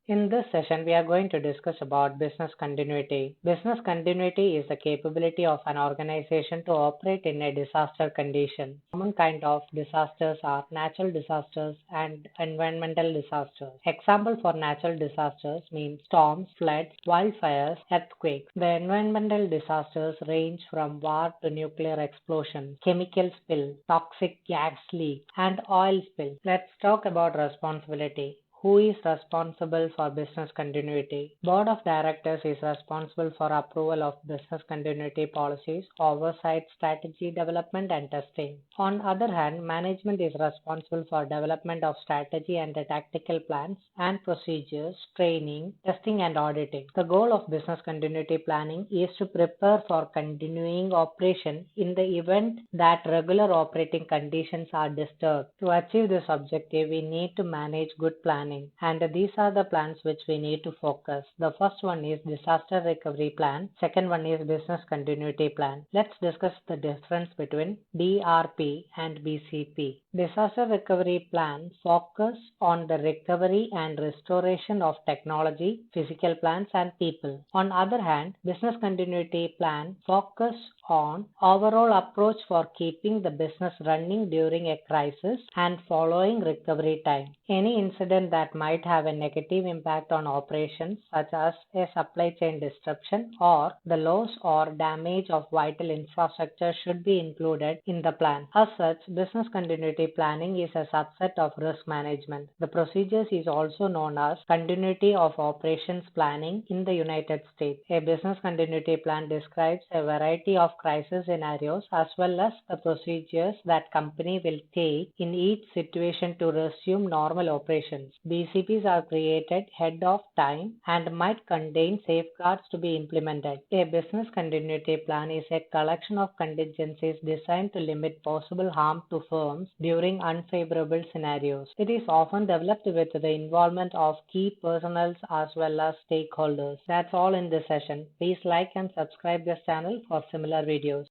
In this session, we are going to discuss about business continuity. Business continuity is the capability of an organization to operate in a disaster condition. Common kind of disasters are natural disasters and environmental disasters. Example for natural disasters mean storms, floods, wildfires, earthquakes. The environmental disasters range from war to nuclear explosion, chemical spill, toxic gas leak, and oil spill. Let's talk about responsibility. Who is responsible for business continuity? Board of Directors is responsible for approval of business continuity policies, oversight, strategy development and testing. On other hand, management is responsible for development of strategy and the tactical plans and procedures, training, testing and auditing. The goal of business continuity planning is to prepare for continuing operation in the event that regular operating conditions are disturbed. To achieve this objective, we need to manage good planning. And these are the plans which we need to focus. The first one is disaster recovery plan. Second one is business continuity plan. Let's discuss the difference between DRP and BCP. Disaster recovery plan focus on the recovery and restoration of technology, physical plants and people. On other hand, business continuity plan focus on overall approach for keeping the business running during a crisis and following recovery time. Any incident that might have a negative impact on operations, such as a supply chain disruption or the loss or damage of vital infrastructure, should be included in the plan. As such, business continuity planning is a subset of risk management. The procedures is also known as continuity of operations planning in the United States. A business continuity plan describes a variety of crisis scenarios as well as the procedures that company will take in each situation to resume normal operations. BCPs are created ahead of time and might contain safeguards to be implemented. A business continuity plan is a collection of contingencies designed to limit possible harm to firms during unfavorable scenarios. It is often developed with the involvement of key personnel as well as stakeholders. That's all in this session. Please like and subscribe this channel for similar videos.